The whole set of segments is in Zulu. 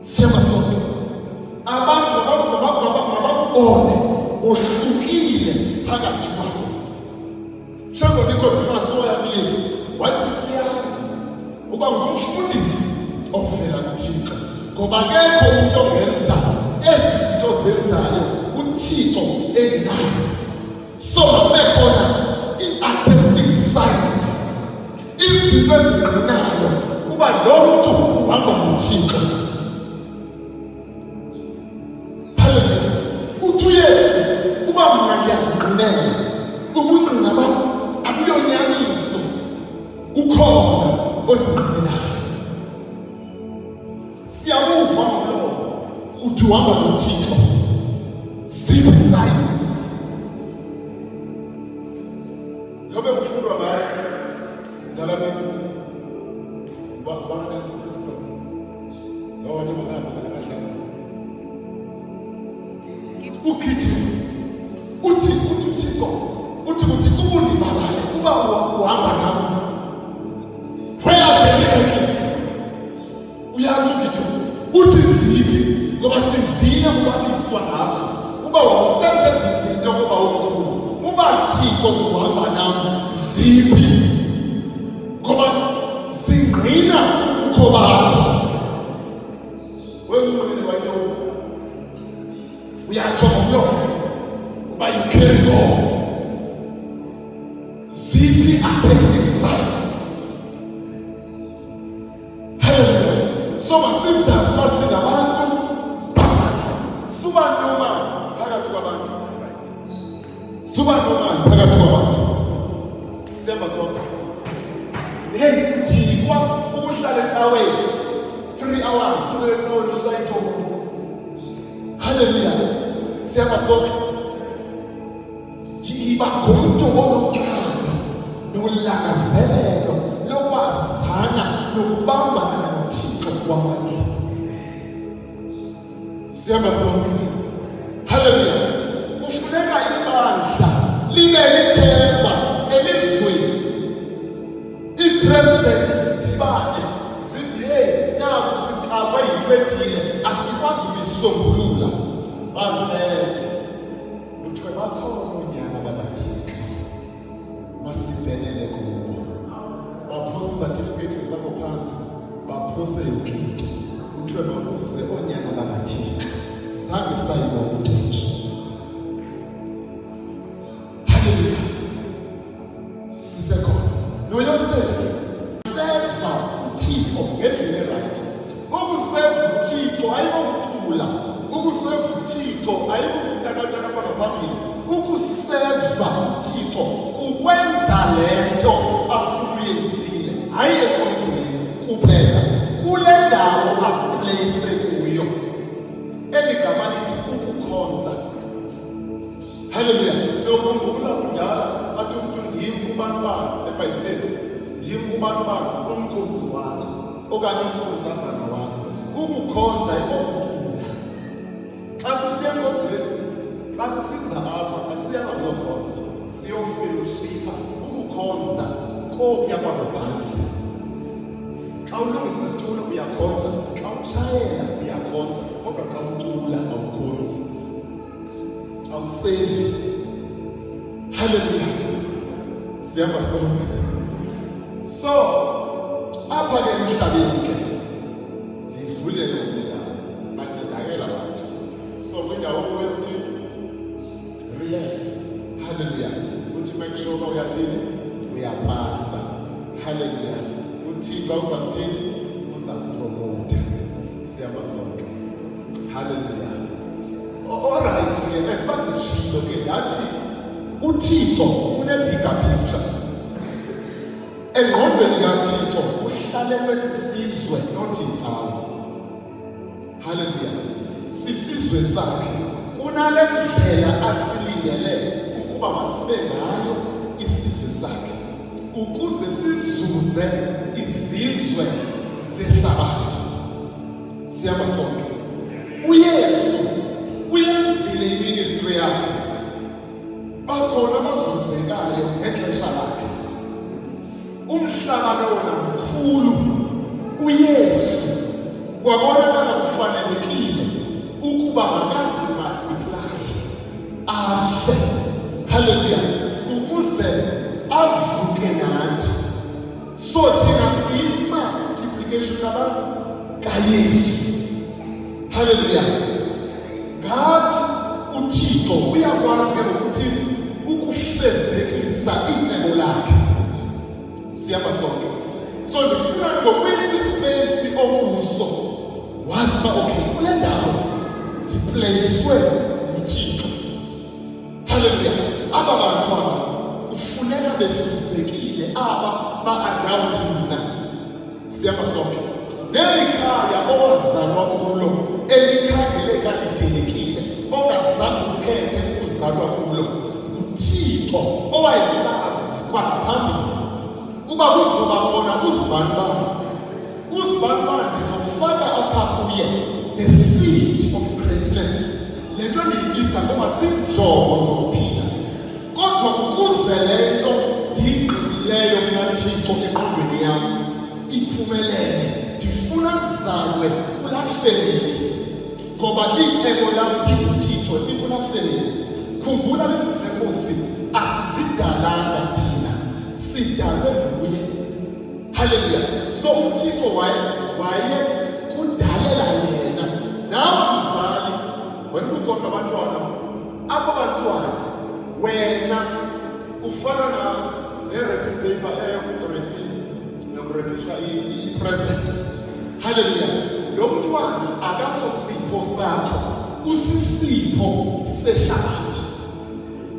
Siyama sonke abantu mababone ohlukile phakathi kwabo. Njengoba iNkosi yaBiyisi wathi siyazi uba ngumfundisi ovela kuThixo, ngoba akekho umuntu ongenza ezi zinto zenzayo uThixo engenayo. So kube khona i-attesting signs, izinto ezingqinayo uba lo muntu uhamba noThixo. Haleluya. Uthi uYesu uba mina ngiyazingqinela, ubungqina bami abuyonyaniso, ukhona ongqinelayo. Siyabuva ngomlomo uthi uhamba noThixo. Ziphi signs? Lobe kufundwa ngayo ngalabe bangane lawa nje mahamba ngalahlala ukithi uthi uThixo uthi kubundi babale kuba uhamba nami. Where are the miracles? Uyathi ukithi uthi ziphi, ngoba sivile kubaliswa ngazo uba wawusenza izinto ngoba ukhulu. Uba Thixo uhamba nami ziphi, ngoba zingqina ukho bakho. Wengqina kwayito uyatsho ngomlomo uba you carry God. Ziphi attesting signs? Hallelujah. So my sisters must see abantu suba noma phakathi kwabantu. Suba noma phakathi kwabantu. Siyamba sonke. Hey, jikwa ukuhlala ecaweni 3 hours ulethe shayithomo. Hallelujah. Siyamba sonke. Yiba ngumuntu onokhanda nolangazelelo lokwazana nokubambana noThixo wamanye. Siyamba sonke. Hallelujah. Kufuneka ibandla libe lithemba elizweni. I-president sidibane sithi hey naku sixakwe yinkwethile asikwazi ukuyisombulula. Uthiwe bakhona onyana bakaThixo masibhenele kubo. Baphose certificate sakho phansi, baphose ukinto. Uthiwe babuze onyana bakaThixo. Zange sayibona uThixo. Hallelujah. Sisekhona. NoYosefu seva uThixo ngendlela right. Ukuseva uThixo ayikokuthula. Ukuseva uThixo ayikukuthatha phambili. Ukuseva uThixo ukwenza lento afuna uyenzile. Hayi ekonzweni kuphela. Kule ndawo akuplace kuyo. Eligama lithi ukukhonza. Hallelujah. Lokhumbula kudala athi umuntu ndimi kubantu bani eBhayibhelini. Ndimi kubantu bani umkhonzi wami okanye umkhonzazana wami. Ukukhonza ikokuthula. Xa sisiya enkonzweni, xa sisiza apha asiyanga ukuyokhonza, siyofellowshipa. Ukukhonza kokuya kwangaphandle. Xa ulungisa isitulo uyakhonza, xa ushayela uyakhonza, kodwa xa ucula awukhonzi, awusevi. Hallelujah. Siyamba sonke. So apha ke emhlabeni ke zivulele umlilo bathindakela abantu. So kwindawo ukuthi relax. Hallelujah. Uthi make sure uyathini uyapasa. Hallelujah. Uthixo uzakuthini uzakupromote. Siyamba sonke. Hallelujah. All right ke esibathi shilo ke ngathi uThixo une-bigger picture. Engqondweni kaThixo uhlale kwesisizwe nothi cawa. Hallelujah. Sisizwe sakhe kunale ndlela asilindele ukuba masibe ngayo isizwe sakhe ukuze sizuze izizwe zehlabathi. Siyama sonke. uYesu uyenzile iministry yakhe. Bakhona abazuzekayo ngexesha lakhe. Umhlaba lona mkhulu. uYesu kwabonakala kufanelekile ukuba makazimultiply afe, haleluya, ukuze avuke nathi. So thina siyi-multiplication abantu kaYesu, haleluya. Ngathi uThixo uyakwazi ke ukuthi ukufezekisa icebo lakhe. Siyaba sonke. So ndifuna ngokwi-space okuso wazi okay, kule ndawo ndipleyiswe uThixo, haleluya. Aba bantu aba kufuneka besusekile, aba ba-around mina. Siyaba sonke. Nelikhaya owazalwa kulo elikhangeleka lidelekile, ongazange ukhethe ukuzalwa kulo, uThixo owayesazi kwangaphambili uba kuzoba khona uzibani bani. Uzibani bani ndizofaka apha kuye the seed of greatness. Le nto ndiyibiza ngoba ziinjongo zokuphila, kodwa ukuze le nto ndiyigqilileyo kunaThixo engqondweni yam iphumelele, ndifuna zalwe kulaa family, ngoba icebo lam ndinguThixo likulaa family. Khumbula lithi sineNkosi asizidalanga thina, sidalwe nguye, haleluya. So uThixo waye kudalela yena. Nawe mzali, wena ukhona abantwana, abo bantwana wena ufana ne-wrapping paper nokurepisha i-present, haleluya. Lo mntwana akasosipho sakho, usisipho sehlabathi.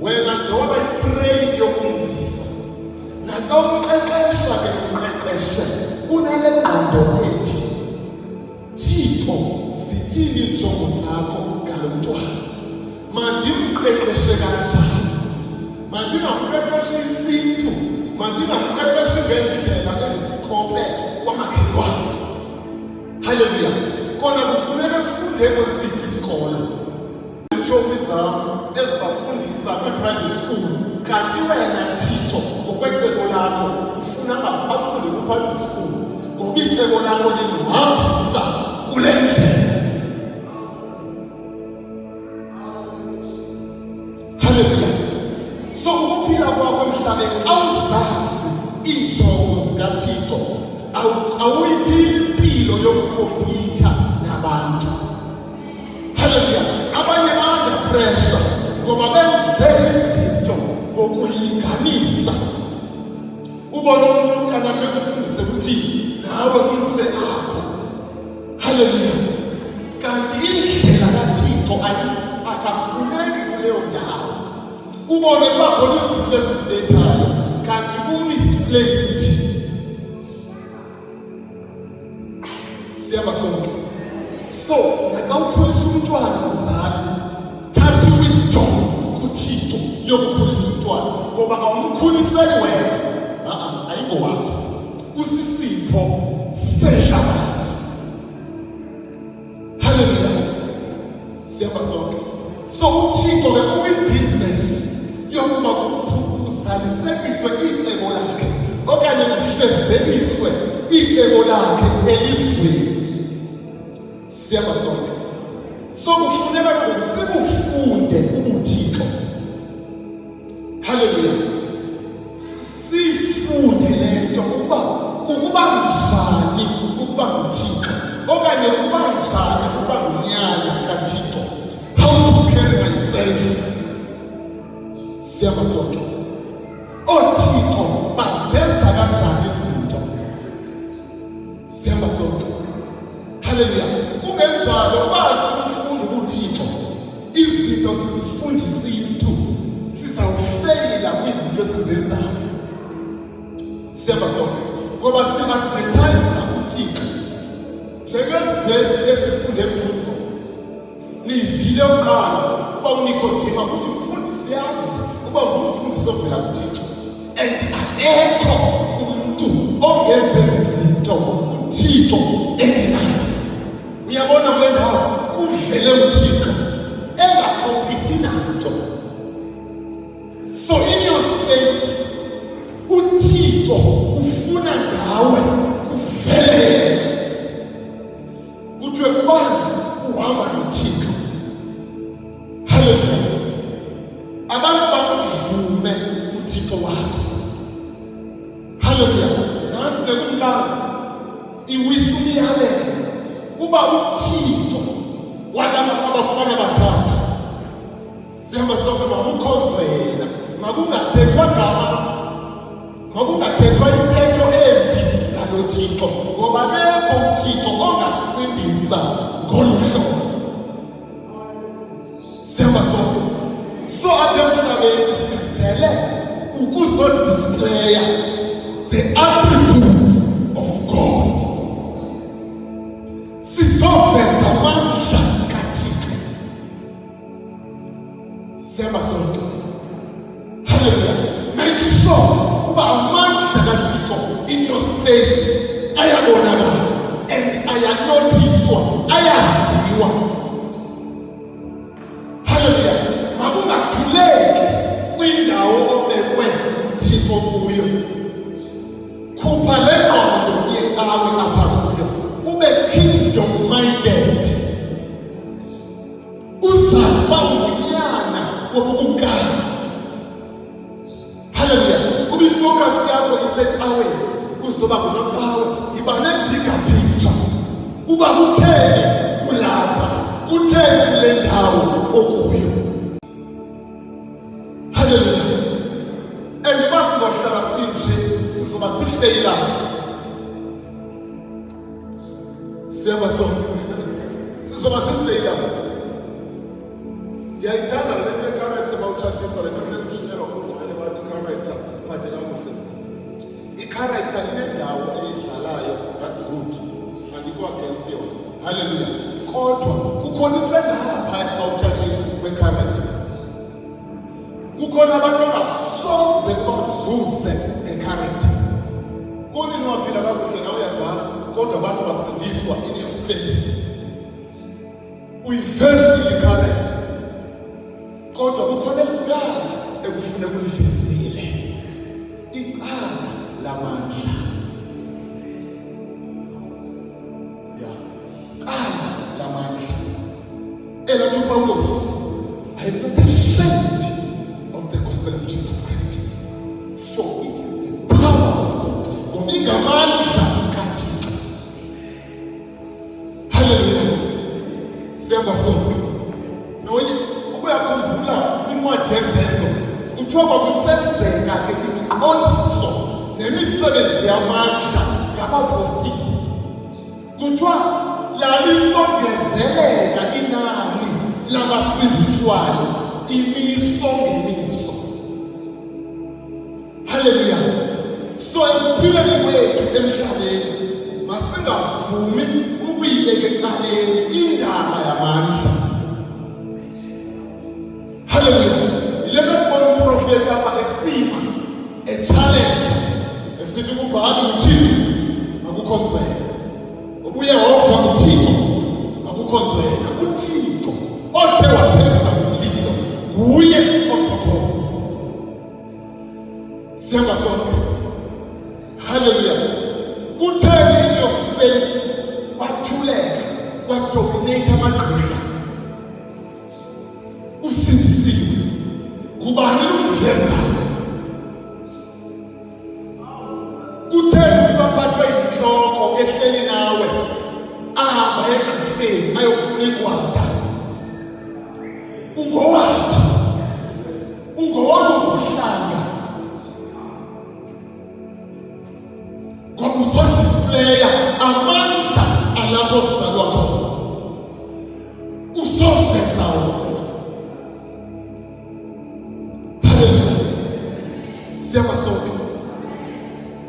Wena nje waba yi-train yokumzisa. Naxa umqeqesha ke umqeqeshe unale ngqondo ethi, Thixo zithini iinjongo zakho ngalo mntwana? Mandimqeqeshe kanjani? Mandingamqeqeshi isiNtu, mandingamqeqeshi ngendlela endiziqobe kwamakhelwane, haleluya. Kona kufuneka funde kwesiphi isikolo. Iintshomi zam ezibafundisa kwi-private school, kanti wena Thixo ngokwecebo lakho ufuna afunde kwi-public school, ngoba icebo lakho limhambisa kule ndlela, haleluya. So ukuphila kwakho emhlabeni awuzazi iinjongo zikaThixo, awuyiphili impilo yokukhompyutha nabantu, haleluya. Abanye ba-under pressure ngoba benze izinto ngokulinganisa. Ubona umntana akhe umfundise ukuthi nawe umse apho, haleluya. Kanti indlela kaThixo akafuneki kuleyo ndawo. Ubone kuba khona izinto ezilethayo kanti u-misplaced. Siyaba sonke. So naxa ukhulisa umntwana mzali, thatha i-wisdom kuThixo yokukhulisa umntwana, ngoba awumkhuliseli wena, ayingowakho, usisipho sehlabathi, haleluya. Siyaba sonke. So uThixo ke ukwi-business yokuba uzalisekiswe icebo lakhe okanye kufezekiswe icebo lakhe elizweni. Siyaba sonke. So kufuneka ukuthi sibufunde ubuThixo, haleluya. Sifunde le nto ukuba njani ukuba nguThixo, okanye ukuba njani ukuba ngunyana kaThixo. How to carry myself. Siyaba sonke. OThixo bazenza kanjani izinto? Siyaba sonke. Haleluya. Kungenjalo uba sikufunda ubuThixo, izinto sizifunda isintu, sizawufeyila kwizinto esizenzayo. Siyaba sonke. Ngoba si-advertise uThixo njengezivesi esifunde kuzo. Nivile uqala uba uNikodima ukuthi mfundisi yazi uba ngumfundisi ovela kuThixo, and akekho umuntu ongenza izinto uThixo engenayo. Uyabona kule ndawo kuvele uThixo engakhompyithi nanto. So in your space uThixo ufuna ngawe kuvele. ngubani uhamba noThixo. Hallelujah. Abantu bakuvume uThixo wakho. Hallelujah. Nansi lekumkani iwisa umyalelo kuba uThixo walaba abafana bathathu. Sihamba sonke makukhonzela, makungathethwa gama, makungathethwa intetho embi ngaloThixo, ngoba akekho uThixo ongasindisa ngolu hlobo. Sihamba sonke. So apha emhlabeni sizele ukuzodisplaya the attributes of God. Sizoveza amandla kaThixo. Sihamba sonke. Hallelujah. Make sure uba amandla kaThixo in your space ayabonakala and ayanotiswa, ayaziwa. Hallelujah. Makungathuleki kwindawo obekwe uThixo kuyo. Khupha le ngqondo yecawe apha kuyo. Ube kingdom minded. Uzafa unyana wobukumkani. Hallelujah. Ube focus yakho isecaweni. Uzoba kunocawe. Iba ne-bigger picture. Uba kutheni ulapha. Kutheni kule ndawo okuyo. Hallelujah. And basizohlala sinje sizoba si-failures. Siyaba sonke. Sizoba si-failures. Ndiyayithanda le nto ye-character bawutshatshisa le nto hle kushinyelwa kuthi bathi character siphathe kakuhle. I-character inendawo eyidlalayo, that's good. Andikho against yona. Hallelujah. Kodwa kukhona into engapha bawutshatshisa kwe-character. Kukhona abantu abasoze bazuze nge-character. Kunini waphila kakuhle nawe uyazazi, kodwa abantu basindiswa in your space. Uyivezile i-character. Kodwa kukhona icala ekufuneka ulivezile. Icala lamandla. Yeah. Icala lamandla. Elathi uPawulos, I am not ashamed of the gospel of Jesus Christ, for it is the power of God. Ngomingamandla kaThixo. Hallelujah. Siyamba sonke. Noyi ukuyakhumbula incwadi yezenzo. Kuthiwa kwakusenzeka ke imiqondiso nemisebenzi yamandla ngabapostili. Kuthiwa lalisongezeleka inani labasindiswayo imiso ngemiso. Hallelujah. So ekuphileni kwethu emhlabeni masingavumi ukuyibeka eqaleni indaba yamandla. Hallelujah. Ilebe sibona umprofeti apha esima e-challenge esithi kubhali uThixo akukhonzela. Ubuye wova uThixo akukhonzela. uThixo othe waphendula ngomlilo nguye ozokhonza. Siyamba sonke. Hallelujah. Kutheni in your space kwathuleka kwadominate amagqirha. Usindisiwe. Kubani lumvezayo? Kutheni umuntu aphathwe yinhloko ehleli nawe ahamba egqirheni ayofuna ikwata? Ungowaphi? Ungowaluphi uhlanga? Kwakuzodisplaya amandla alapho sizalwa khona. Uzoveza wona. Hallelujah. Siyaba sonke.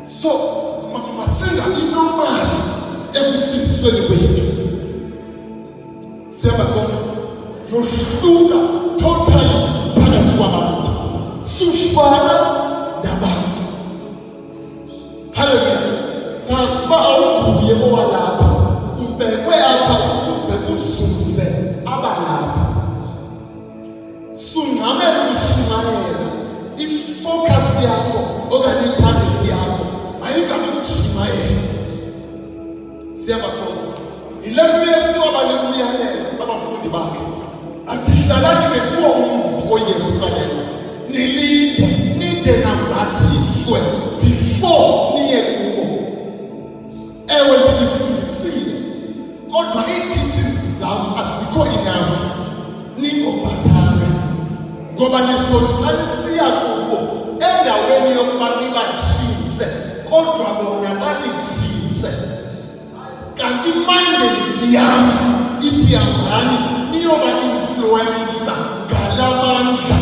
So masinga inomali ekusindisweni kwethu. Siyaba sonke. Yohluka totally phakathi kwabantu. Sufana nabantu. Hallelujah. Sasiba awunguye owalapha. Ubekwe apha ukuze uzuze abalapha. Sungcamela ukushimayela. Ifocus yakho okanye itarget yakho ayingabe ukushimayela. Siyaba sonke. Ile nto yesiwa bani ii-teachings zam azikho enough ningobhathanga ngoba nisothi xa nisiya kubo endaweni yokuba nibatshintshe kodwa bona balitshintshe kanti imandate yam ithi hambani niyoba-influensa ngala mandla.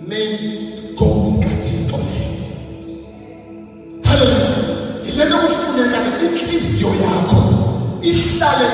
Nengonkathixo leyo. Haleluya. Yile nto kufuneka inhliziyo yakho ihlale